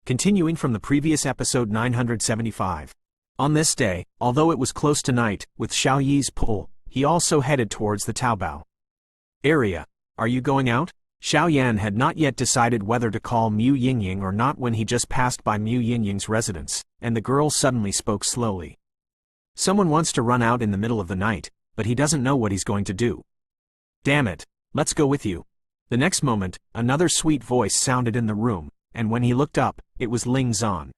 Continuing from the previous episode 975. On this day, although it was close to night, with Xiao Yi's pull, he also headed towards the Taobao area. Are you going out? Xiao Yan had not yet decided whether to call Mu Yingying or not when he just passed by Mu Yingying's residence, and the girl suddenly spoke slowly. Someone wants to run out in the middle of the night, but he doesn't know what he's going to do. Damn it, let's go with you. The next moment, another sweet voice sounded in the room, and when he looked up, it was Ling Zan.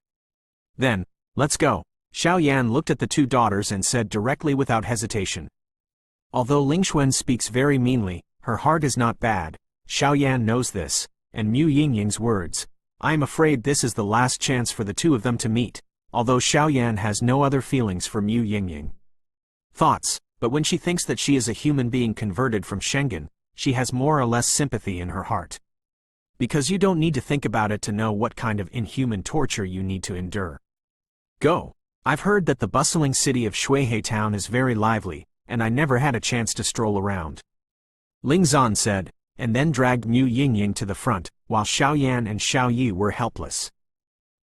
Then, let's go. Xiao Yan looked at the two daughters and said directly without hesitation. Although Ling Xuan speaks very meanly, her heart is not bad. Xiao Yan knows this, and Mu Yingying's words. I am afraid this is the last chance for the two of them to meet, although Xiao Yan has no other feelings for Mu Yingying. Thoughts, but when she thinks that she is a human being converted from Schengen, she has more or less sympathy in her heart. Because you don't need to think about it to know what kind of inhuman torture you need to endure. Go. I've heard that the bustling city of Shuihe town is very lively, and I never had a chance to stroll around. Ling Zan said, and then dragged Mu Yingying to the front, while Xiao Yan and Xiao Yi were helpless.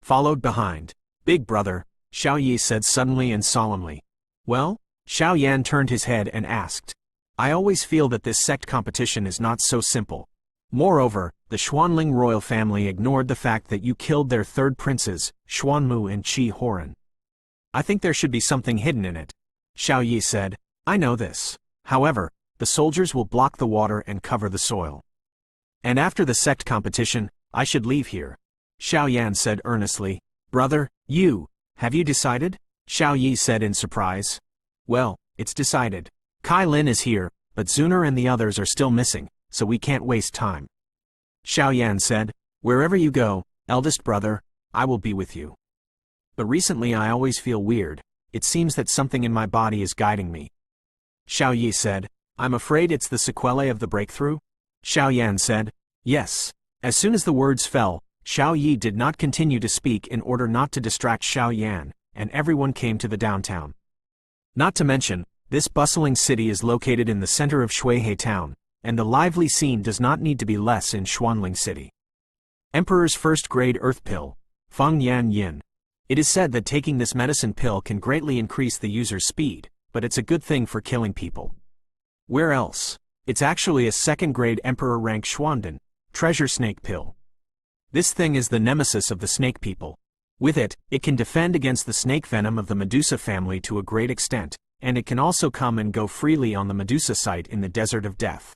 Followed behind. Big brother, Xiao Yi said suddenly and solemnly. Well? Xiao Yan turned his head and asked. I always feel that this sect competition is not so simple. Moreover, the Xuanling royal family ignored the fact that you killed their third princes, Xuanmu and Qi Horan. I think there should be something hidden in it. Xiao Yi said, I know this. However, the soldiers will block the water and cover the soil. And after the sect competition, I should leave here. Xiao Yan said earnestly. Brother, have you decided? Xiao Yi said in surprise. Well, it's decided. Kai Lin is here, but Zuner and the others are still missing, so we can't waste time. Xiao Yan said, wherever you go, eldest brother, I will be with you. But recently I always feel weird. It seems that something in my body is guiding me. Xiao Yi said, I'm afraid it's the sequelae of the breakthrough? Xiao Yan said, yes. As soon as the words fell, Xiao Yi did not continue to speak in order not to distract Xiao Yan, and everyone came to the downtown. Not to mention, this bustling city is located in the center of Shuihe town, and the lively scene does not need to be less in Xuanling City. Emperor's first-grade earth pill, Feng Yan Yin. It is said that taking this medicine pill can greatly increase the user's speed, but it's a good thing for killing people. Where else? It's actually a second-grade Emperor rank Xuanden, treasure snake pill. This thing is the nemesis of the snake people. With it, it can defend against the snake venom of the Medusa family to a great extent, and it can also come and go freely on the Medusa site in the Desert of Death.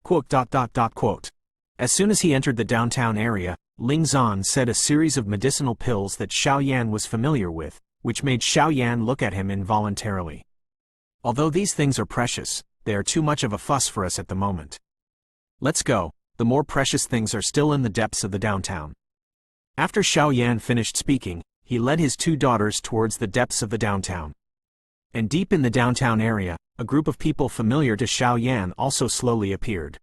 Quote. As soon as he entered the downtown area, Ling Zan said a series of medicinal pills that Xiao Yan was familiar with, which made Xiao Yan look at him involuntarily. Although these things are precious, they are too much of a fuss for us at the moment. Let's go, the more precious things are still in the depths of the downtown. After Xiao Yan finished speaking, he led his two daughters towards the depths of the downtown. And deep in the downtown area, a group of people familiar to Xiao Yan also slowly appeared.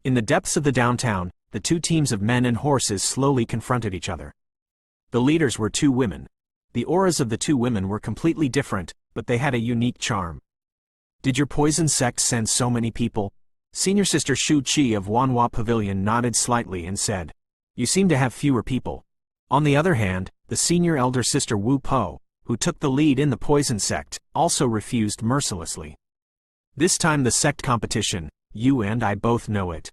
In the depths of the downtown, the two teams of men and horses slowly confronted each other. The leaders were two women. The auras of the two women were completely different, but they had a unique charm. Did your poison sect send so many people? Senior sister Shu Qi of Wanhua Pavilion nodded slightly and said, you seem to have fewer people. On the other hand, the senior elder sister Wu Po, who took the lead in the poison sect, also refused mercilessly. This time the sect competition, you and I both know it.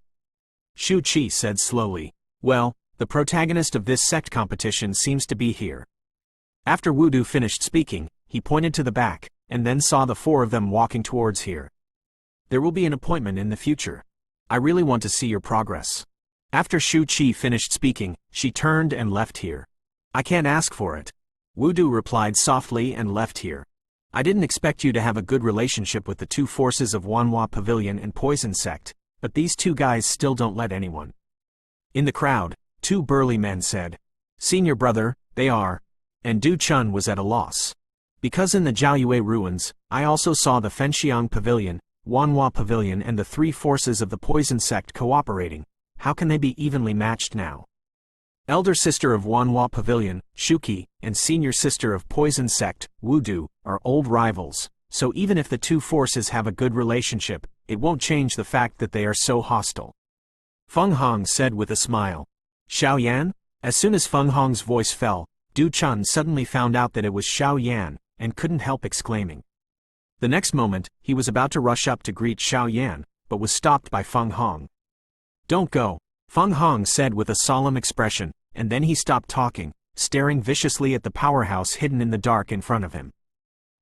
Shu Qi said slowly, well, the protagonist of this sect competition seems to be here. After Wu Du finished speaking, he pointed to the back, and then saw the four of them walking towards here. There will be an appointment in the future. I really want to see your progress. After Shu Qi finished speaking, she turned and left here. I can't ask for it. Wu Du replied softly and left here. I didn't expect you to have a good relationship with the two forces of Wanhua Pavilion and Poison Sect, but these two guys still don't let anyone. In the crowd, two burly men said, Senior brother, they are. And Du Chun was at a loss. Because in the Jiaoyue ruins, I also saw the Fenxiang Pavilion, Wanhua Pavilion and the three forces of the Poison Sect cooperating. How can they be evenly matched now? Elder sister of Wanhua Pavilion, Shuqi, and senior sister of Poison Sect, Wu Du, are old rivals, so even if the two forces have a good relationship, it won't change the fact that they are so hostile. Feng Hong said with a smile. Xiao Yan? As soon as Feng Hong's voice fell, Du Chun suddenly found out that it was Xiao Yan, and couldn't help exclaiming. The next moment, he was about to rush up to greet Xiao Yan, but was stopped by Feng Hong. "Don't go," Feng Hong said with a solemn expression, and then he stopped talking, staring viciously at the powerhouse hidden in the dark in front of him.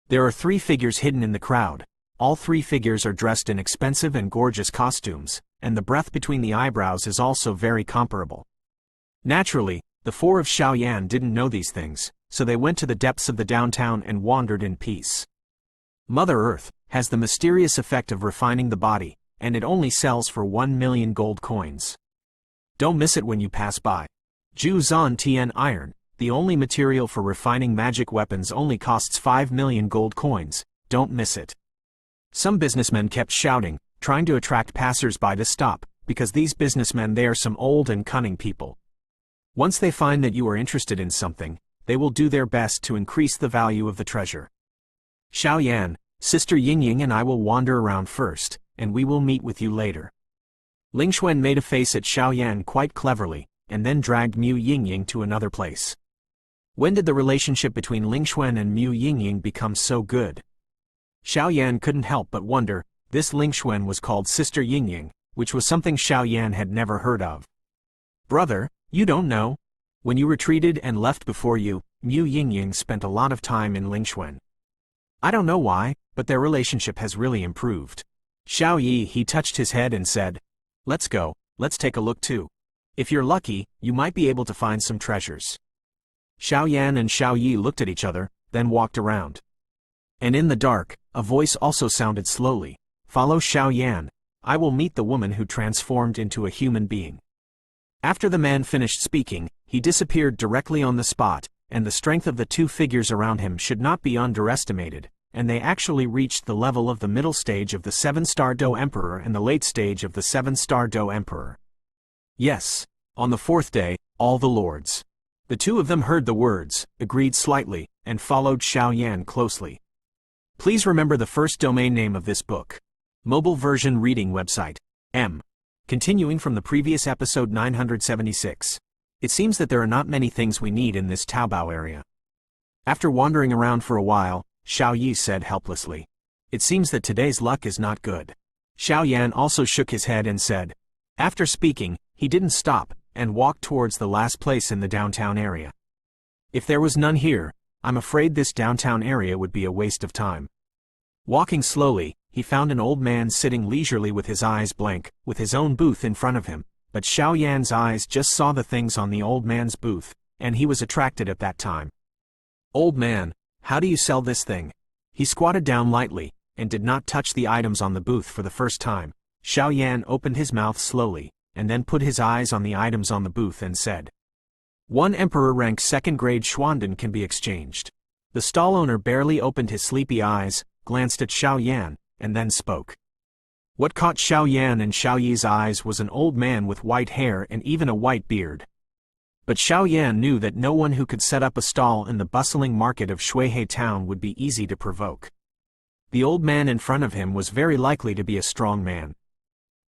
There are 3 figures hidden in the crowd. All 3 figures are dressed in expensive and gorgeous costumes, and the breadth between the eyebrows is also very comparable. Naturally, the 4 of Xiao Yan didn't know these things, so they went to the depths of the downtown and wandered in peace. Mother Earth has the mysterious effect of refining the body, and it only sells for 1 million gold coins. Don't miss it when you pass by. Ju Zan Tian iron, the only material for refining magic weapons, only costs 5 million gold coins. Don't miss it. Some businessmen kept shouting, trying to attract passers-by to stop, because these businessmen, they are some old and cunning people. Once they find that you are interested in something, they will do their best to increase the value of the treasure. Xiao Yan, Sister Yingying and I will wander around first, and we will meet with you later. Ling Xuan made a face at Xiao Yan quite cleverly, and then dragged Mu Yingying to another place. When did the relationship between Ling Xuan and Mu Yingying become so good? Xiao Yan couldn't help but wonder. This Ling Xuan was called Sister Yingying, which was something Xiao Yan had never heard of. "Brother, you don't know. When you retreated and left before you, Mu Yingying spent a lot of time in Ling Xuan. I don't know why, but their relationship has really improved." Xiao Yi, he touched his head and said, "Let's go, let's take a look too. If you're lucky, you might be able to find some treasures." Xiao Yan and Xiao Yi looked at each other, then walked around. And in the dark, a voice also sounded slowly, "Follow Xiao Yan. I will meet the woman who transformed into a human being." After the man finished speaking, he disappeared directly on the spot, and the strength of the 2 figures around him should not be underestimated, and they actually reached the level of the middle stage of the 7-star Do Emperor and the late stage of the 7-star Do Emperor. Yes, on the 4th day, all the lords. The 2 of them heard the words, agreed slightly, and followed Xiao Yan closely. Please remember the first domain name of this book. Mobile version reading website. M. Continuing from the previous episode 976. It seems that there are not many things we need in this Taobao area. After wandering around for a while, Xiao Yi said helplessly, "It seems that today's luck is not good." Xiao Yan also shook his head and said. After speaking, he didn't stop, and walked towards the last place in the downtown area. If there was none here, I'm afraid this downtown area would be a waste of time. Walking slowly, he found an old man sitting leisurely with his eyes blank, with his own booth in front of him, but Xiao Yan's eyes just saw the things on the old man's booth, and he was attracted at that time. "Old man, how do you sell this thing?" He squatted down lightly, and did not touch the items on the booth for the first time. Xiao Yan opened his mouth slowly, and then put his eyes on the items on the booth and said, "1 Emperor rank 2nd grade Xuanden can be exchanged." The stall owner barely opened his sleepy eyes, glanced at Xiao Yan, and then spoke. What caught Xiao Yan and Xiao Yi's eyes was an old man with white hair and even a white beard. But Xiao Yan knew that no one who could set up a stall in the bustling market of Shuihe town would be easy to provoke. The old man in front of him was very likely to be a strong man.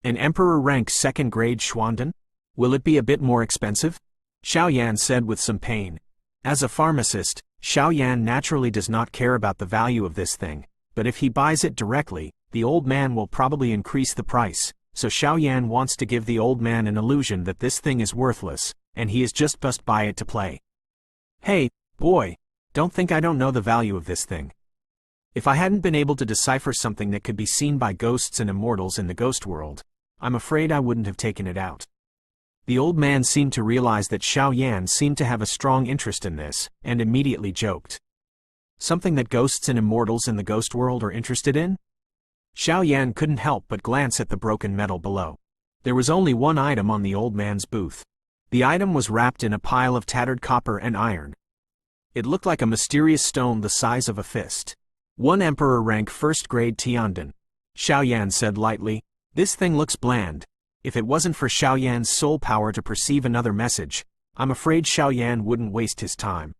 An emperor rank 2nd grade Xuanden? Will it be a bit more expensive? Xiao Yan said with some pain. As a pharmacist, Xiao Yan naturally does not care about the value of this thing, but if he buys it directly, the old man will probably increase the price, so Xiao Yan wants to give the old man an illusion that this thing is worthless, and he is just must buy it to play. Hey, boy, don't think I don't know the value of this thing. If I hadn't been able to decipher something that could be seen by ghosts and immortals in the ghost world, I'm afraid I wouldn't have taken it out. The old man seemed to realize that Xiao Yan seemed to have a strong interest in this, and immediately joked. Something that ghosts and immortals in the ghost world are interested in? Xiao Yan couldn't help but glance at the broken metal below. There was only one item on the old man's booth. The item was wrapped in a pile of tattered copper and iron. It looked like a mysterious stone the size of a fist. 1 Emperor rank 1st grade Tianden. Xiao Yan said lightly, "This thing looks bland." If it wasn't for Xiao Yan's soul power to perceive another message, I'm afraid Xiao Yan wouldn't waste his time.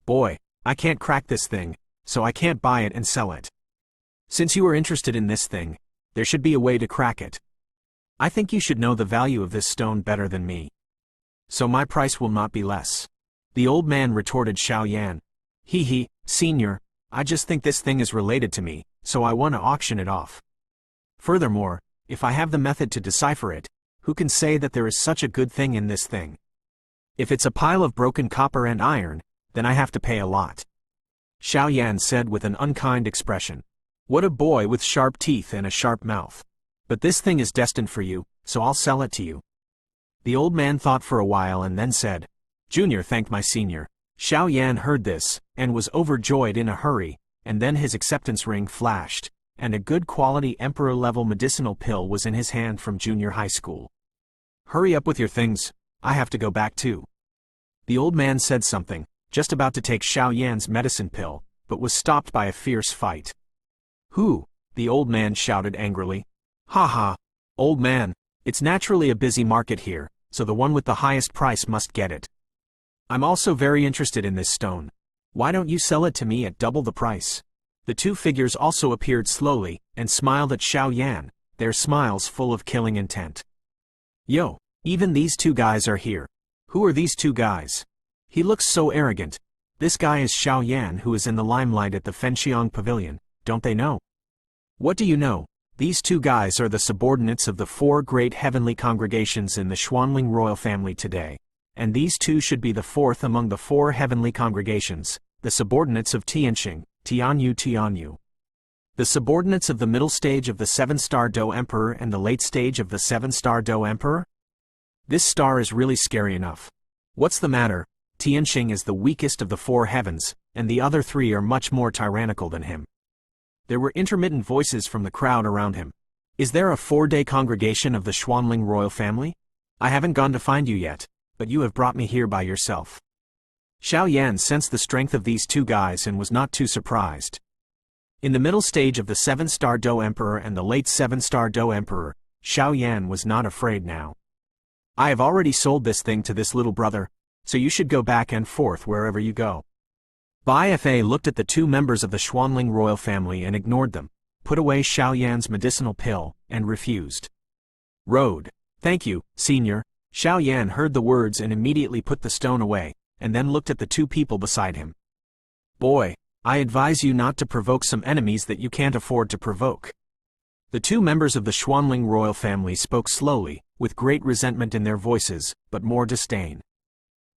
Boy, I can't crack this thing, so I can't buy it and sell it. Since you are interested in this thing, there should be a way to crack it. I think you should know the value of this stone better than me. so my price will not be less. The old man retorted Xiao Yan. He, senior, I just think this thing is related to me, so I want to auction it off. Furthermore, if I have the method to decipher it, who can say that there is such a good thing in this thing? If it's a pile of broken copper and iron, then I have to pay a lot. Xiao Yan said with an unkind expression. What a boy with sharp teeth and a sharp mouth. But this thing is destined for you, so I'll sell it to you. The old man thought for a while and then said, Junior thanked my senior. Xiao Yan heard this, and was overjoyed in a hurry, and then his acceptance ring flashed, and a good quality emperor-level medicinal pill was in his hand from junior high school. Hurry up with your things, I have to go back too. The old man said something, just about to take Xiao Yan's medicine pill, but was stopped by a fierce fight. Who? The old man shouted angrily. Ha ha, old man, it's naturally a busy market here, so the one with the highest price must get it. I'm also very interested in this stone. Why don't you sell it to me at double the price? The two figures also appeared slowly, and smiled at Xiao Yan, their smiles full of killing intent. Yo, even these two guys are here. Who are these two guys? He looks so arrogant. This guy is Xiao Yan who is in the limelight at the Fenxiang Pavilion, don't they know? What do you know? These two guys are the subordinates of the four great heavenly congregations in the Xuanling royal family today. And these two should be the fourth among the four heavenly congregations, the subordinates of Tianxing, Tianyu. The subordinates of the middle stage of the 7-star Dou Emperor and the late stage of the 7-star Dou Emperor? This star is really scary enough. What's the matter? Tianxing is the weakest of the four heavens, and the other three are much more tyrannical than him. There were intermittent voices from the crowd around him. Is there a 4-day congregation of the Xuanling royal family? I haven't gone to find you yet, but you have brought me here by yourself. Xiao Yan sensed the strength of these two guys and was not too surprised. In the middle stage of the 7-star Dou Emperor and the late 7-star Dou Emperor, Xiao Yan was not afraid now. I have already sold this thing to this little brother, so you should go back and forth wherever you go. Btth looked at the two members of the Xuanling royal family and ignored them, put away Xiao Yan's medicinal pill, and refused. Road. Thank you, senior. Xiao Yan heard the words and immediately put the stone away, and then looked at the two people beside him. Boy, I advise you not to provoke some enemies that you can't afford to provoke. The two members of the Xuanling royal family spoke slowly, with great resentment in their voices, but more disdain.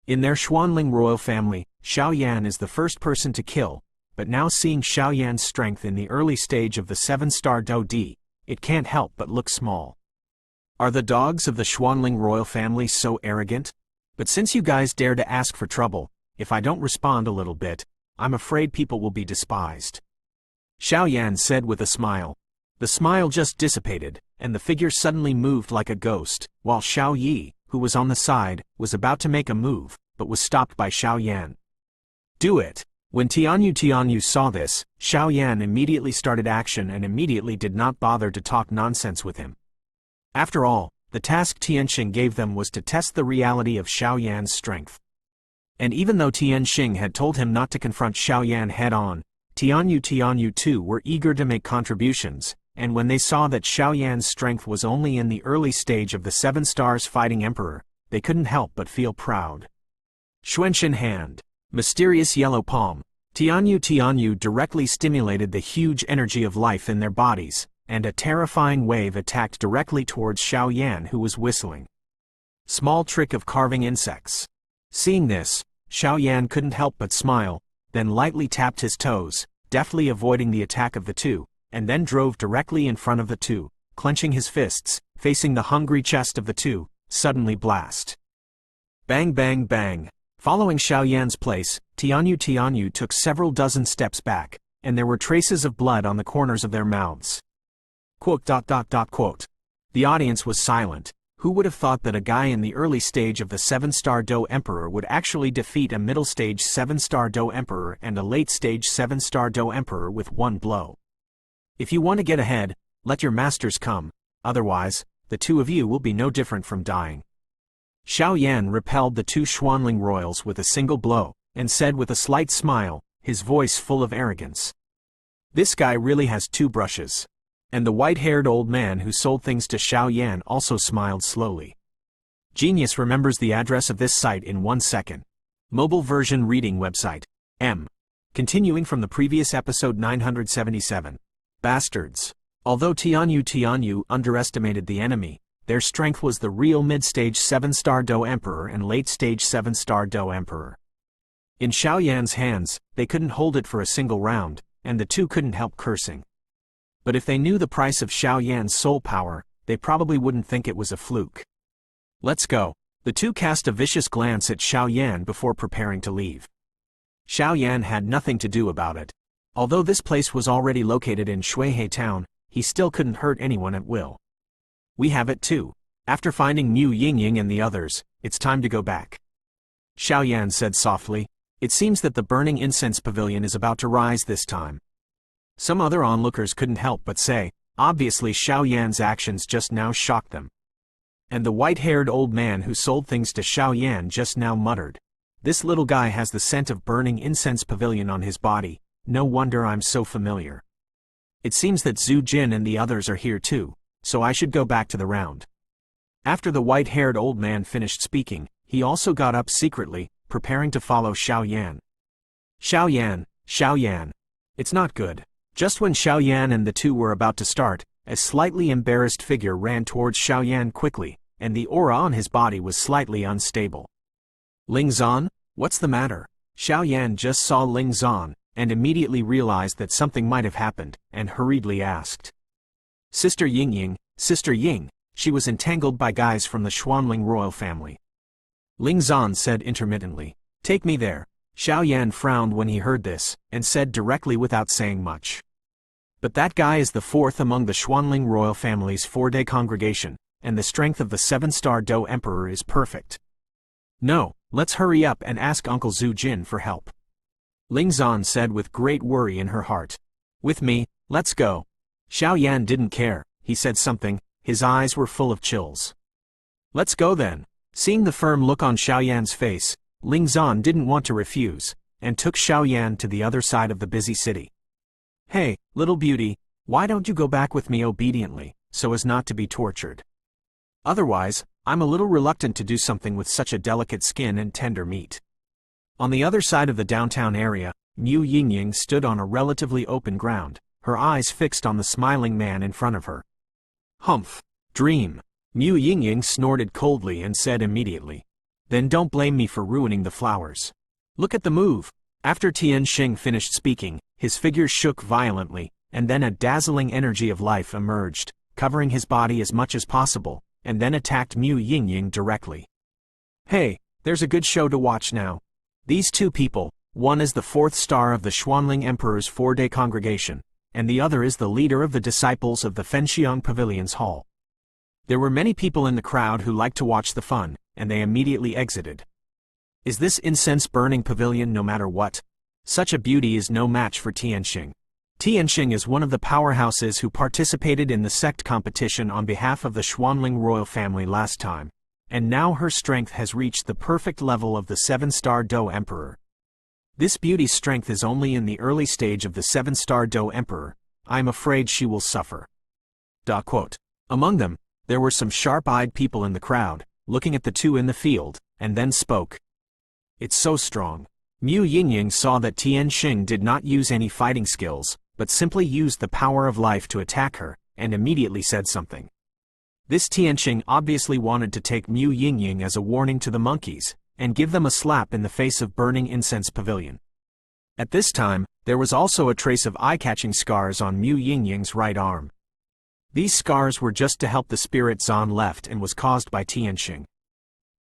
In their Xuanling royal family, Xiao Yan is the first person to kill, but now seeing Xiao Yan's strength in the early stage of the 7-star Dou Di, it can't help but look small. Are the dogs of the Xuanling royal family so arrogant? But since you guys dare to ask for trouble, if I don't respond a little bit, I'm afraid people will be despised. Xiao Yan said with a smile. The smile just dissipated, and the figure suddenly moved like a ghost, while Xiao Yi, who was on the side, was about to make a move, but was stopped by Xiao Yan. Do it! When Tianyu saw this, Xiao Yan immediately started action and immediately did not bother to talk nonsense with him. After all, the task Tianxing gave them was to test the reality of Xiao Yan's strength. And even though Tianxing had told him not to confront Xiao Yan head-on, Tianyu too were eager to make contributions, and when they saw that Xiao Yan's strength was only in the early stage of the 7 stars fighting emperor, they couldn't help but feel proud. Xuanxin hand. Mysterious yellow palm. Tianyu directly stimulated the huge energy of life in their bodies, and a terrifying wave attacked directly towards Xiao Yan who was whistling. Small trick of carving insects. Seeing this, Xiao Yan couldn't help but smile, then lightly tapped his toes, deftly avoiding the attack of the two, and then drove directly in front of the two, clenching his fists, facing the hungry chest of the two, suddenly blast. Bang bang bang. Following Xiao Yan's place, Tianyu took several dozen steps back, and there were traces of blood on the corners of their mouths. Quote. The audience was silent. Who would have thought that a guy in the early stage of the 7-star Dou Emperor would actually defeat a middle stage 7-star Dou Emperor and a late stage 7-star Dou Emperor with one blow? If you want to get ahead, let your masters come, otherwise, the two of you will be no different from dying. Xiao Yan repelled the two Xuanling royals with a single blow, and said with a slight smile, his voice full of arrogance. This guy really has two brushes. And the white-haired old man who sold things to Xiao Yan also smiled slowly. Genius remembers the address of this site in 1 second. Mobile version reading website. M. Continuing from the previous episode 977. Bastards. Although Tianyu underestimated the enemy, their strength was the real mid-stage 7-star Do Emperor and late-stage 7-star Do Emperor. In Xiaoyan's hands, they couldn't hold it for a single round, and the two couldn't help cursing. But if they knew the price of Xiaoyan's soul power, they probably wouldn't think it was a fluke. Let's go. The two cast a vicious glance at Xiaoyan before preparing to leave. Xiaoyan had nothing to do about it. Although this place was already located in Shuihei town, he still couldn't hurt anyone at will. We have it too. After finding Mu Yingying and the others, it's time to go back. Xiaoyan said softly. It seems that the burning incense pavilion is about to rise this time. Some other onlookers couldn't help but say, obviously Xiaoyan's actions just now shocked them. And the white-haired old man who sold things to Xiaoyan just now muttered, "This little guy has the scent of burning incense pavilion on his body, no wonder I'm so familiar. It seems that Zhu Jin and the others are here too, so I should go back to the round." After the white-haired old man finished speaking, he also got up secretly, preparing to follow Xiaoyan. Xiaoyan. It's not good. Just when Xiaoyan and the two were about to start, a slightly embarrassed figure ran towards Xiaoyan quickly, and the aura on his body was slightly unstable. Ling Zan, what's the matter? Xiaoyan just saw Ling Zan, and immediately realized that something might have happened, and hurriedly asked. Sister Yingying, Sister Ying, she was entangled by guys from the Xuanling royal family. Ling Zan said intermittently, "Take me there." Xiaoyan frowned when he heard this, and said directly without saying much. But that guy is the fourth among the Xuanling royal family's 4-day congregation, and the strength of the 7-star Do Emperor is perfect. No, let's hurry up and ask Uncle Zhu Jin for help. Ling Zan said with great worry in her heart. With me, let's go. Xiaoyan didn't care, he said something, his eyes were full of chills. Let's go then. Seeing the firm look on Xiaoyan's face, Ling Zan didn't want to refuse, and took Xiaoyan to the other side of the busy city. Hey, little beauty, why don't you go back with me obediently, so as not to be tortured? Otherwise, I'm a little reluctant to do something with such a delicate skin and tender meat. On the other side of the downtown area, Mu Yingying stood on a relatively open ground, her eyes fixed on the smiling man in front of her. Humph. Dream. Mu Yingying snorted coldly and said immediately. Then don't blame me for ruining the flowers. Look at the move. After Tianxing finished speaking, his figure shook violently, and then a dazzling energy of life emerged, covering his body as much as possible, and then attacked Mu Yingying directly. Hey, there's a good show to watch now. These two people, one is the 4th star of the Xuanling Emperor's 4-day congregation, and the other is the leader of the disciples of the Fenxiang Pavilion's hall. There were many people in the crowd who liked to watch the fun, and they immediately exited. Is this incense-burning pavilion no matter what? Such a beauty is no match for Tianxing. Tianxing is one of the powerhouses who participated in the sect competition on behalf of the Xuanling royal family last time, and now her strength has reached the perfect level of the 7-star Do Emperor. This beauty's strength is only in the early stage of the 7-star Do Emperor. I'm afraid she will suffer. Among them, there were some sharp-eyed people in the crowd, looking at the two in the field, and then spoke. It's so strong. Mu Yingying saw that Tianxing did not use any fighting skills, but simply used the power of life to attack her, and immediately said something. This Tianxing obviously wanted to take Mu Yingying as a warning to the monkeys, and give them a slap in the face of burning incense pavilion. At this time, there was also a trace of eye-catching scars on Mu Yingying's right arm. These scars were just to help the spirit Zan left and was caused by Tianxing.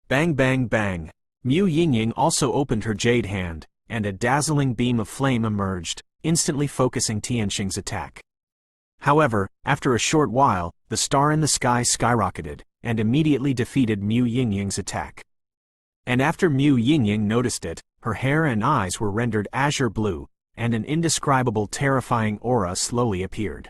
Bang bang bang. Mu Yingying also opened her jade hand, and a dazzling beam of flame emerged, instantly focusing Tianxing's attack. However, after a short while, the star in the sky skyrocketed, and immediately defeated Mu Yingying's attack. And after Mu Yingying noticed it, her hair and eyes were rendered azure blue, and an indescribable terrifying aura slowly appeared.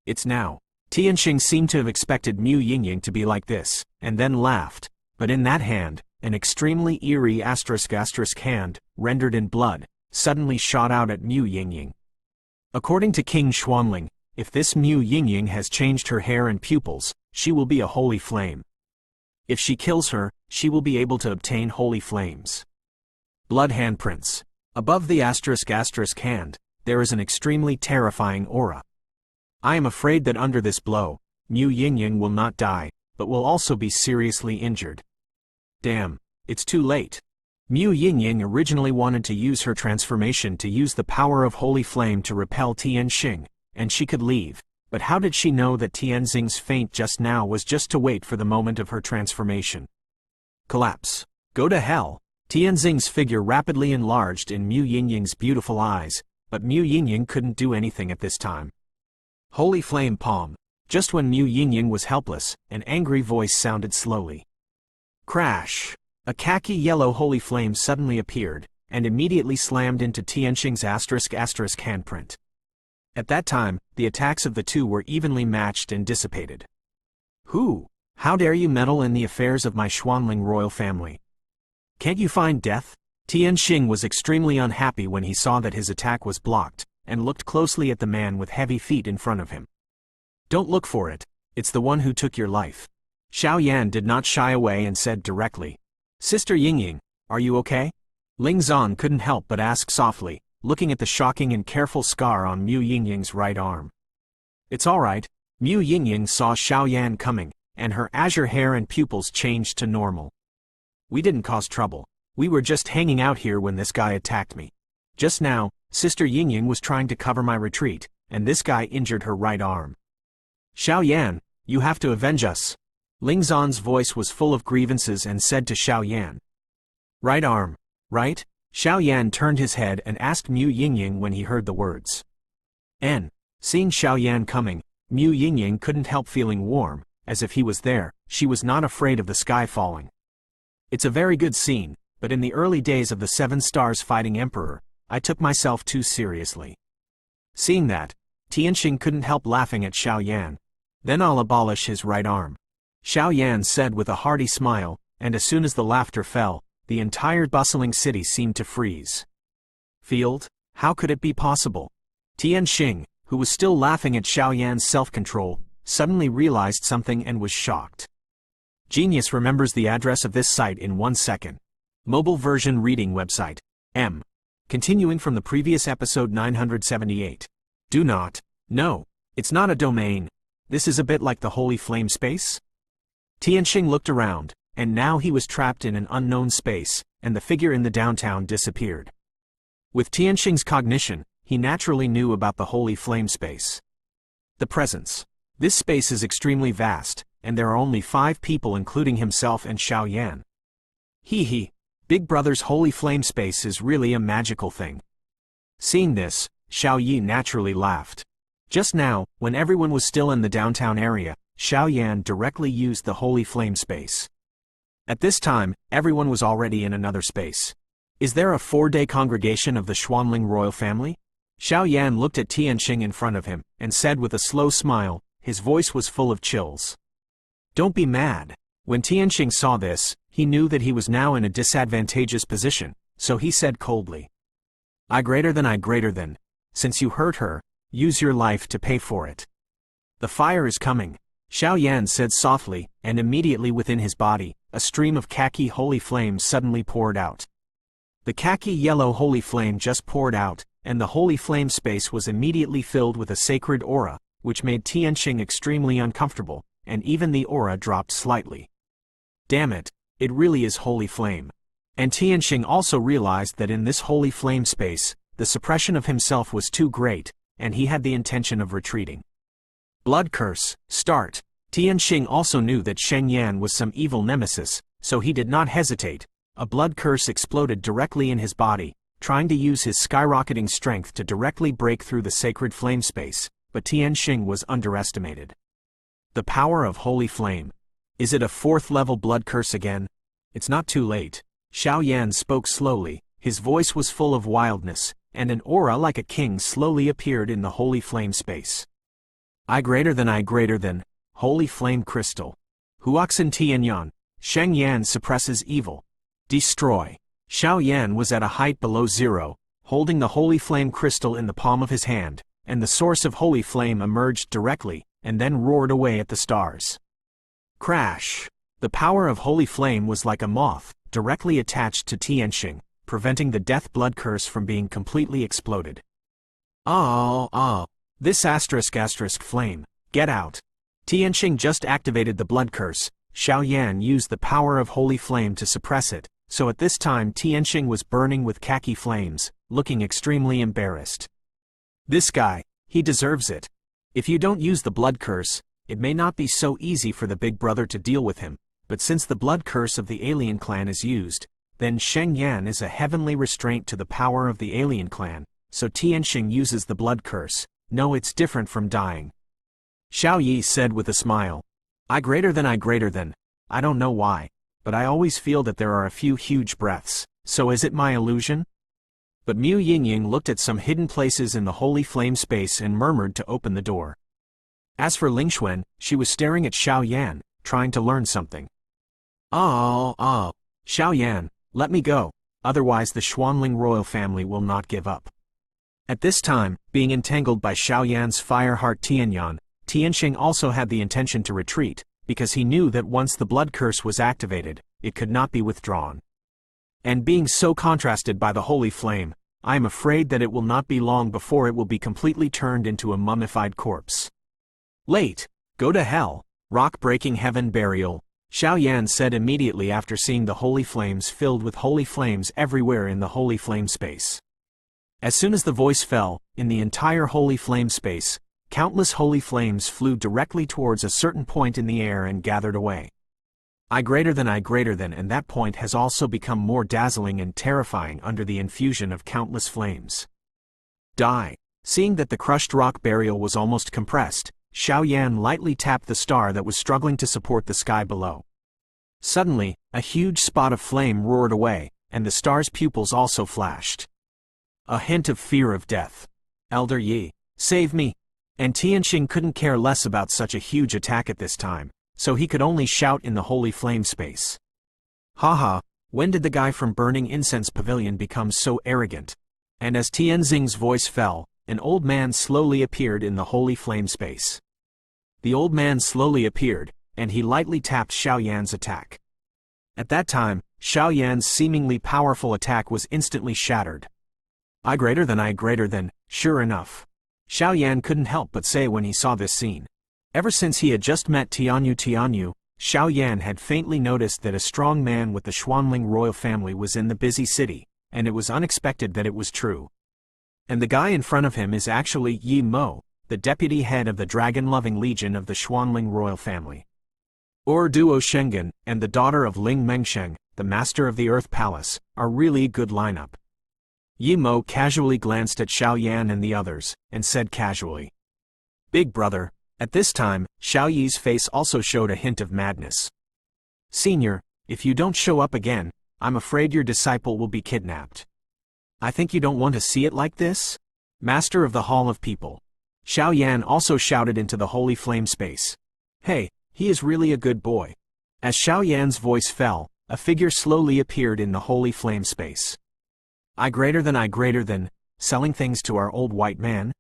It's now. Tianxing seemed to have expected Mu Yingying to be like this, and then laughed, but in that hand, an extremely eerie ** hand, rendered in blood, suddenly shot out at Mu Yingying. According to King Xuanling, if this Mu Yingying has changed her hair and pupils, she will be a holy flame. If she kills her, she will be able to obtain holy flames. Blood handprints. Above the *** hand, there is an extremely terrifying aura. I am afraid that under this blow, Mu Yingying will not die, but will also be seriously injured. Damn, it's too late. Mu Yingying originally wanted to use her transformation to use the power of holy flame to repel Tianxing, and she could leave, but how did she know that Tianxing's feint just now was just to wait for the moment of her transformation? Collapse. Go to hell. Tianxing's figure rapidly enlarged in Mu Yingying's beautiful eyes, but Mu Yingying couldn't do anything at this time. Holy flame palm. Just when Mu Yingying was helpless, an angry voice sounded slowly. Crash! A khaki-yellow holy flame suddenly appeared, and immediately slammed into Tianxing's *** handprint. At that time, the attacks of the two were evenly matched and dissipated. Who? How dare you meddle in the affairs of my Xuanling royal family? Can't you find death? Tianxing was extremely unhappy when he saw that his attack was blocked, and looked closely at the man with heavy feet in front of him. Don't look for it, it's the one who took your life. Xiao Yan did not shy away and said directly, Sister Yingying, are you okay? Ling Zan couldn't help but ask softly, looking at the shocking and careful scar on Mu Yingying's right arm. It's alright. Mu Yingying saw Xiao Yan coming, and her azure hair and pupils changed to normal. We didn't cause trouble. We were just hanging out here when this guy attacked me. Just now, Sister Yingying was trying to cover my retreat, and this guy injured her right arm. Xiao Yan, you have to avenge us. Ling Zan's voice was full of grievances and said to Xiao Yan. Right arm, right? Xiao Yan turned his head and asked Mu Yingying when he heard the words. Seeing Xiao Yan coming, Mu Yingying couldn't help feeling warm, as if he was there, she was not afraid of the sky falling. It's a very good scene, but in the early days of the 7 Stars Fighting Emperor, I took myself too seriously. Seeing that, Tianxing couldn't help laughing at Xiao Yan. Then I'll abolish his right arm. Xiao Yan said with a hearty smile, and as soon as the laughter fell, the entire bustling city seemed to freeze. Field? How could it be possible? Tianxing, who was still laughing at Xiao Yan's self-control, suddenly realized something and was shocked. Genius remembers the address of this site in 1 second. Mobile version reading website. M. Continuing from the previous episode 978. Do not. No, it's not a domain. This is a bit like the Holy Flame space? Tianxing looked around, and now he was trapped in an unknown space, and the figure in the downtown disappeared. With Tianxing's cognition, he naturally knew about the Holy Flame space. The presence. This space is extremely vast, and there are only 5 people including himself and Xiao Yan. Hee, Big Brother's Holy Flame space is really a magical thing. Seeing this, Xiao Yi naturally laughed. Just now, when everyone was still in the downtown area, Xiao Yan directly used the Holy Flame space. At this time, everyone was already in another space. Is there a 4-day congregation of the Xuanling royal family? Xiao Yan looked at Tianxing in front of him, and said with a slow smile, his voice was full of chills. Don't be mad. When Tianxing saw this, he knew that he was now in a disadvantageous position, so he said coldly. I greater than. Since you hurt her, use your life to pay for it. The fire is coming. Xiao Yan said softly, and immediately within his body, a stream of khaki holy flame suddenly poured out. The khaki-yellow holy flame just poured out, and the holy flame space was immediately filled with a sacred aura, which made Tianxing extremely uncomfortable, and even the aura dropped slightly. Damn it, it really is holy flame. And Tianxing also realized that in this holy flame space, the suppression of himself was too great, and he had the intention of retreating. Blood curse, start. Tianxing also knew that Sheng Yan was some evil nemesis, so he did not hesitate. A blood curse exploded directly in his body, trying to use his skyrocketing strength to directly break through the sacred flame space, but Tianxing was underestimated. The power of holy flame. Is it a 4th-level blood curse again? It's not too late. Xiao Yan spoke slowly, his voice was full of wildness, and an aura like a king slowly appeared in the holy flame space. I greater than, holy flame crystal. Huoxin Tianyan, Sheng Yan suppresses evil. Destroy. Xiao Yan was at a height below 0, holding the holy flame crystal in the palm of his hand, and the source of holy flame emerged directly, and then roared away at the stars. Crash. The power of holy flame was like a moth, directly attached to Tianxing, preventing the death blood curse from being completely exploded. This *** flame, get out. Tianxing just activated the blood curse. Xiao Yan used the power of holy flame to suppress it, so at this time Tianxing was burning with khaki flames, looking extremely embarrassed. This guy, he deserves it. If you don't use the blood curse, it may not be so easy for the big brother to deal with him, but since the blood curse of the alien clan is used, then Sheng Yan is a heavenly restraint to the power of the alien clan, so Tianxing uses the blood curse. No, it's different from dying. Xiao Yi said with a smile. I greater than. I don't know why, but I always feel that there are a few huge breaths, so is it my illusion? But Mu Yingying looked at some hidden places in the holy flame space and murmured to open the door. As for Ling Xuan, she was staring at Xiao Yan, trying to learn something. Xiao Yan, let me go, otherwise the Xuanling royal family will not give up. At this time, being entangled by Xiao Yan's fire heart Tianyan, Tianxing also had the intention to retreat, because he knew that once the blood curse was activated, it could not be withdrawn. And being so contrasted by the holy flame, I am afraid that it will not be long before it will be completely turned into a mummified corpse. Late, go to hell, rock-breaking heaven burial, Xiao Yan said immediately after seeing the holy flames filled with holy flames everywhere in the holy flame space. As soon as the voice fell, in the entire holy flame space, countless holy flames flew directly towards a certain point in the air and gathered away. I greater than, and that point has also become more dazzling and terrifying under the infusion of countless flames. Die. Seeing that the crushed rock burial was almost compressed, Xiao Yan lightly tapped the star that was struggling to support the sky below. Suddenly, a huge spot of flame roared away, and the star's pupils also flashed. A hint of fear of death. Elder Yi, save me! And Tianxing couldn't care less about such a huge attack at this time, so he could only shout in the holy flame space. Haha, when did the guy from Burning Incense Pavilion become so arrogant? And as Tianxing's voice fell, an old man slowly appeared in the holy flame space. The old man slowly appeared, and he lightly tapped Xiao Yan's attack. At that time, Xiao Yan's seemingly powerful attack was instantly shattered. I greater than, sure enough. Xiao Yan couldn't help but say when he saw this scene. Ever since he had just met Tianyu, Xiao Yan had faintly noticed that a strong man with the Xuanling royal family was in the busy city, and it was unexpected that it was true. And the guy in front of him is actually Yi Mo, the deputy head of the dragon-loving legion of the Xuanling royal family. Duo Shengen, and the daughter of Ling Mengsheng, the master of the Earth Palace, are really a good lineup. Yi Mo casually glanced at Xiao Yan and the others, and said casually, Big brother. At this time, Xiao Yi's face also showed a hint of madness. Senior, if you don't show up again, I'm afraid your disciple will be kidnapped. I think you don't want to see it like this? Master of the Hall of People. Xiao Yan also shouted into the holy flame space. Hey, he is really a good boy. As Xiao Yan's voice fell, a figure slowly appeared in the holy flame space. I greater than, selling things to our old white man?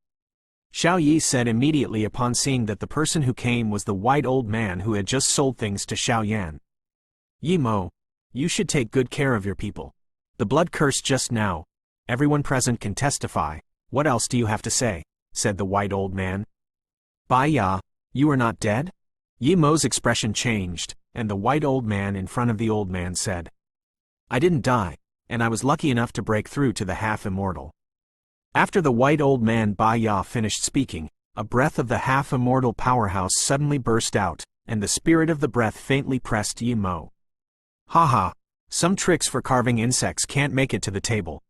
Xiao Yi said immediately upon seeing that the person who came was the white old man who had just sold things to Xiao Yan. Yi Mo, you should take good care of your people. The blood curse just now. Everyone present can testify. What else do you have to say? Said the white old man. Bai Ya, you are not dead? Yi Mo's expression changed, and the white old man in front of the old man said, I didn't die, and I was lucky enough to break through to the half-immortal. After the white old man Bai Ya finished speaking, a breath of the half-immortal powerhouse suddenly burst out, and the spirit of the breath faintly pressed Yi Mo. Haha, some tricks for carving insects can't make it to the table.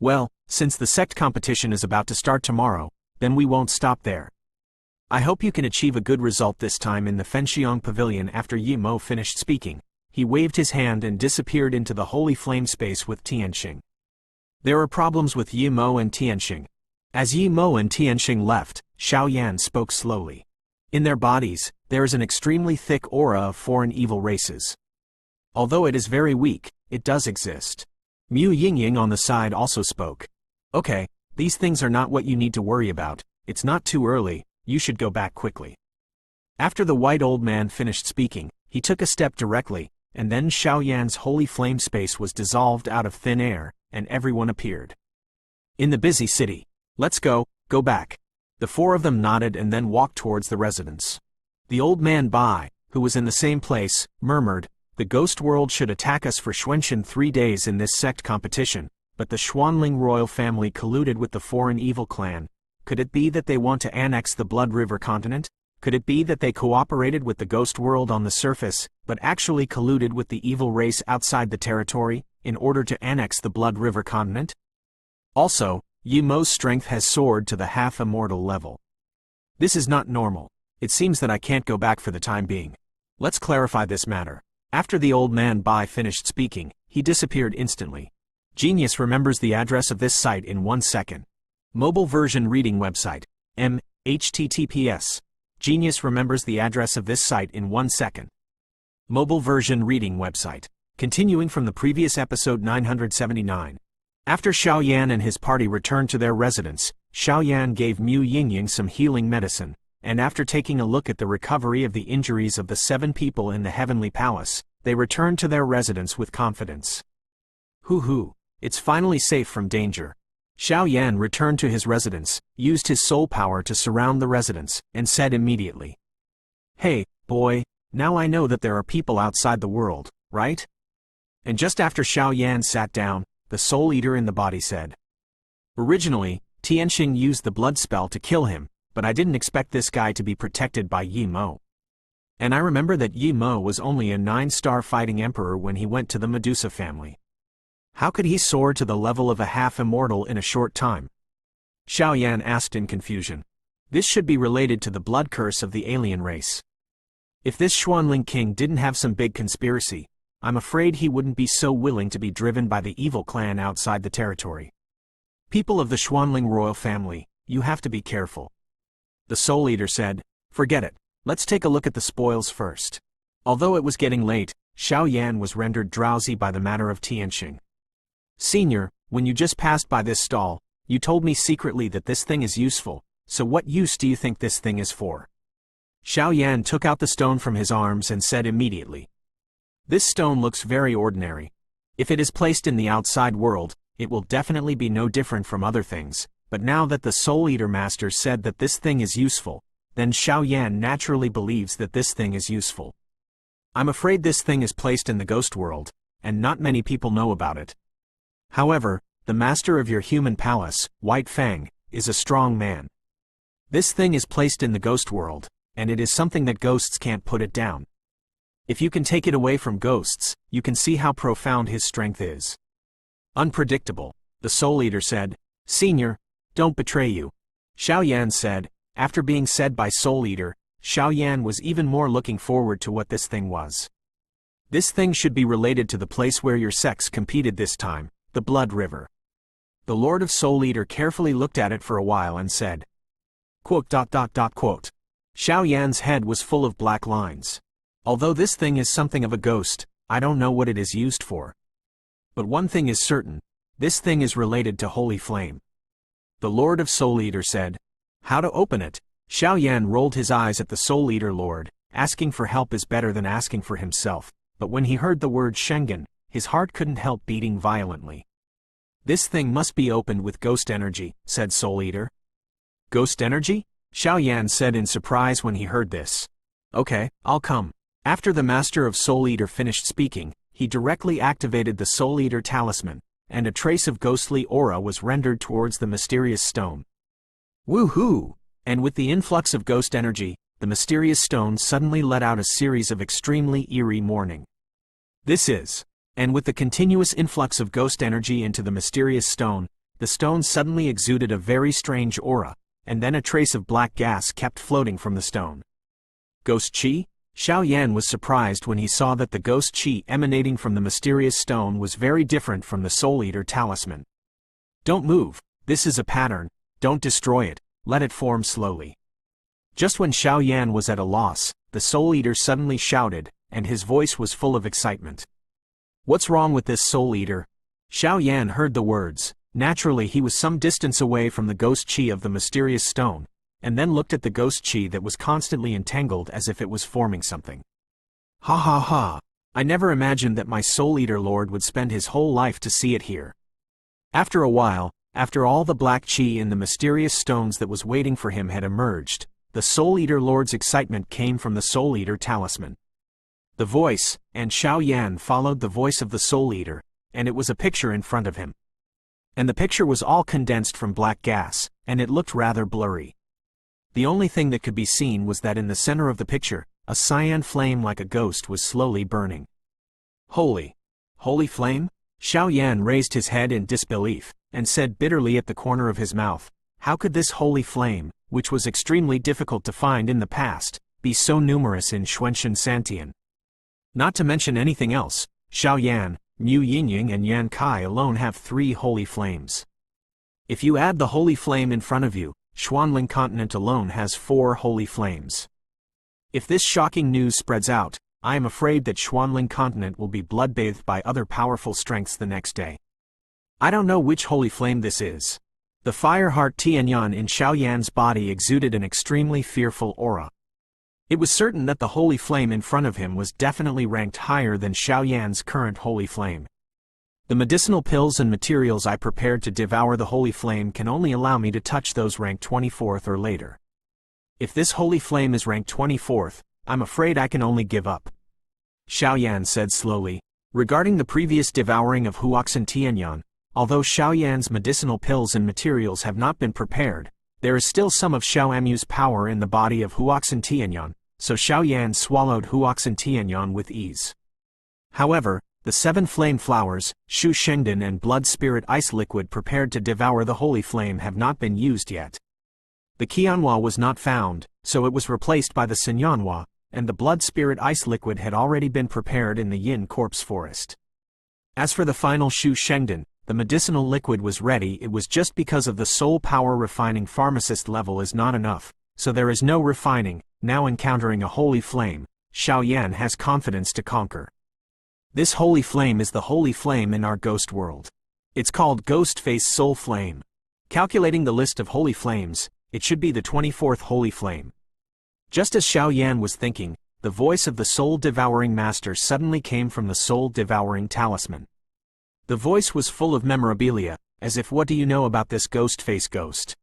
Well, since the sect competition is about to start tomorrow, then we won't stop there. I hope you can achieve a good result this time in the Fenxiong Pavilion. After Yi Mo finished speaking, he waved his hand and disappeared into the holy flame space with Tianxing. There are problems with Yi Mo and Tianxing. As Yi Mo and Tianxing left, Xiao Yan spoke slowly. In their bodies, there is an extremely thick aura of foreign evil races. Although it is very weak, it does exist. Mu Yingying on the side also spoke. Okay, these things are not what you need to worry about, it's not too early, you should go back quickly. After the white old man finished speaking, He took a step directly, and then Xiao Yan's holy flame space was dissolved out of thin air, and everyone appeared. In the busy city. Let's go back. The four of them nodded and then walked towards the residence. The old man Bai, who was in the same place, murmured, "The ghost world should attack us for Xuanxin 3 days in this sect competition, but the Xuanling royal family colluded with the foreign evil clan. Could it be that they want to annex the Blood River continent? Could it be that they cooperated with the ghost world on the surface, but actually colluded with the evil race outside the territory, in order to annex the Blood River continent? Also, Yi Mo's strength has soared to the half-immortal level. This is not normal. It seems that I can't go back for the time being. Let's clarify this matter." After the old man Bai finished speaking, he disappeared instantly. Genius remembers the address of this site in 1 second. Mobile version reading website. https. Genius remembers the address of this site in 1 second. Mobile version reading website. Continuing from the previous episode 979. After Xiao Yan and his party returned to their residence, Xiao Yan gave Mu Yingying some healing medicine, and after taking a look at the recovery of the injuries of the 7 people in the Heavenly Palace, they returned to their residence with confidence. Hoo, it's finally safe from danger. Xiao Yan returned to his residence, used his soul power to surround the residence, and said immediately, "Hey, boy, now I know that there are people outside the world, right?" And just after Xiao Yan sat down, the soul eater in the body said, "Originally, Tianxing used the blood spell to kill him, but I didn't expect this guy to be protected by Yi Mo. And I remember that Yi Mo was only a 9-star fighting emperor when he went to the Medusa family. How could he soar to the level of a half-immortal in a short time?" Xiao Yan asked in confusion. This should be related to the blood curse of the alien race. If this Xuanling king didn't have some big conspiracy, I'm afraid he wouldn't be so willing to be driven by the evil clan outside the territory. People of the Xuanling royal family, you have to be careful. The soul eater said, "Forget it. Let's take a look at the spoils first." Although it was getting late, Xiao Yan was rendered drowsy by the matter of Tianxing. "Senior, when you just passed by this stall, you told me secretly that this thing is useful, so what use do you think this thing is for?" Xiao Yan took out the stone from his arms and said immediately, "This stone looks very ordinary. If it is placed in the outside world, it will definitely be no different from other things, but now that the Soul Eater Master said that this thing is useful, then Xiao Yan naturally believes that this thing is useful. I'm afraid this thing is placed in the ghost world, and not many people know about it. However, the master of your human palace, White Fang, is a strong man. This thing is placed in the ghost world, and it is something that ghosts can't put it down. If you can take it away from ghosts, you can see how profound his strength is." "Unpredictable," the Soul Eater said. "Senior, don't betray you," Xiao Yan said. After being said by Soul Eater, Xiao Yan was even more looking forward to what this thing was. "This thing should be related to the place where your sects competed this time, the Blood River." The Lord of Soul Eater carefully looked at it for a while and said, quote. Xiao Yan's head was full of black lines. "Although this thing is something of a ghost, I don't know what it is used for. But one thing is certain, this thing is related to Holy Flame." The Lord of Soul Eater said, "How to open it?" Xiao Yan rolled his eyes at the Soul Eater Lord. Asking for help is better than asking for himself, but when he heard the word Schengen, his heart couldn't help beating violently. "This thing must be opened with ghost energy," said Soul Eater. "Ghost energy?" Xiao Yan said in surprise when he heard this. "Okay, I'll come." After the Master of Soul Eater finished speaking, he directly activated the Soul Eater talisman, and a trace of ghostly aura was rendered towards the mysterious stone. Woohoo! And with the influx of ghost energy, the mysterious stone suddenly let out a series of extremely eerie mourning. And with the continuous influx of ghost energy into the mysterious stone, the stone suddenly exuded a very strange aura, and then a trace of black gas kept floating from the stone. Ghost Chi? Xiao Yan was surprised when he saw that the ghost Chi emanating from the mysterious stone was very different from the Soul Eater talisman. "Don't move, this is a pattern, don't destroy it, let it form slowly." Just when Xiao Yan was at a loss, the Soul Eater suddenly shouted, and his voice was full of excitement. "What's wrong with this Soul Eater?" Xiao Yan heard the words. Naturally he was some distance away from the ghost Chi of the mysterious stone, and then looked at the ghost Chi that was constantly entangled as if it was forming something. Ha ha ha. I never imagined that my Soul Eater Lord would spend his whole life to see it here. After a while, after all the black chi in the mysterious stones that was waiting for him had emerged, the Soul Eater Lord's excitement came from the Soul Eater talisman. The voice, and Xiao Yan followed the voice of the Soul Eater, and it was a picture in front of him. And the picture was all condensed from black gas, and it looked rather blurry. The only thing that could be seen was that in the center of the picture, a cyan flame like a ghost was slowly burning. Holy flame? Xiao Yan raised his head in disbelief, and said bitterly at the corner of his mouth, how could this holy flame, which was extremely difficult to find in the past, be so numerous in Xuanxin Santian? Not to mention anything else, Xiao Yan, Mu Yinying and Yan Kai alone have 3 holy flames. If you add the holy flame in front of you, Xuanling continent alone has 4 holy flames. If this shocking news spreads out, I am afraid that Xuanling continent will be bloodbathed by other powerful strengths the next day. I don't know which holy flame this is. The fire heart Tianyan in Xiao Yan's body exuded an extremely fearful aura. It was certain that the holy flame in front of him was definitely ranked higher than Xiao Yan's current holy flame. The medicinal pills and materials I prepared to devour the holy flame can only allow me to touch those ranked 24th or later. If this holy flame is ranked 24th, I'm afraid I can only give up. Xiao Yan said slowly. Regarding the previous devouring of Huoxin Tianyan, although Xiao Yan's medicinal pills and materials have not been prepared, there is still some of Xiao Amu's power in the body of Huoxin Tianyan, so Xiao Yan swallowed Huoxin Tianyan with ease. However, the 7 flame flowers, Shu Shengdan and blood spirit ice liquid prepared to devour the holy flame have not been used yet. The Qianhua was not found, so it was replaced by the Sinyanhua, and the blood spirit ice liquid had already been prepared in the Yin corpse forest. As for the final Shu Shengdan, the medicinal liquid was ready. It was just because of the soul power refining pharmacist level is not enough, so there is no refining. Now encountering a holy flame, Xiao Yan has confidence to conquer. This holy flame is the holy flame in our ghost world. It's called Ghost Face Soul Flame. Calculating the list of holy flames, it should be the 24th holy flame. Just as Xiao Yan was thinking, the voice of the soul-devouring master suddenly came from the soul-devouring talisman. The voice was full of memorabilia, as if what do you know about this ghost face ghost?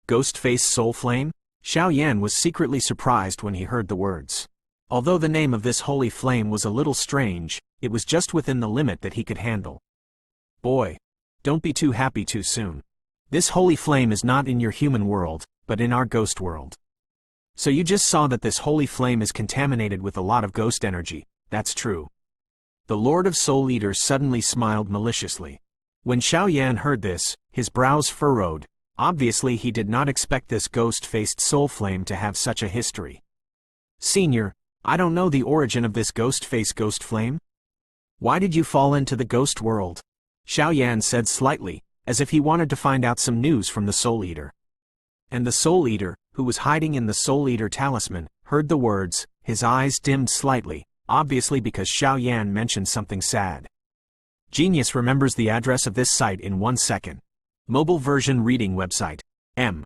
Ghost Face Soul Flame? Xiao Yan was secretly surprised when he heard the words. Although the name of this holy flame was a little strange, it was just within the limit that he could handle. Boy, don't be too happy too soon. This holy flame is not in your human world, but in our ghost world. So you just saw that this holy flame is contaminated with a lot of ghost energy, that's true. The Lord of Soul Eaters suddenly smiled maliciously. When Xiao Yan heard this, his brows furrowed. Obviously he did not expect this ghost-faced soul flame to have such a history. Senior, I don't know the origin of this ghost-faced ghost flame. Why did you fall into the ghost world? Xiao Yan said slightly, as if he wanted to find out some news from the Soul Eater. And the Soul Eater, who was hiding in the Soul Eater talisman, heard the words. His eyes dimmed slightly, obviously because Xiao Yan mentioned something sad. Genius remembers the address of this site in 1 second. Mobile version reading website. M.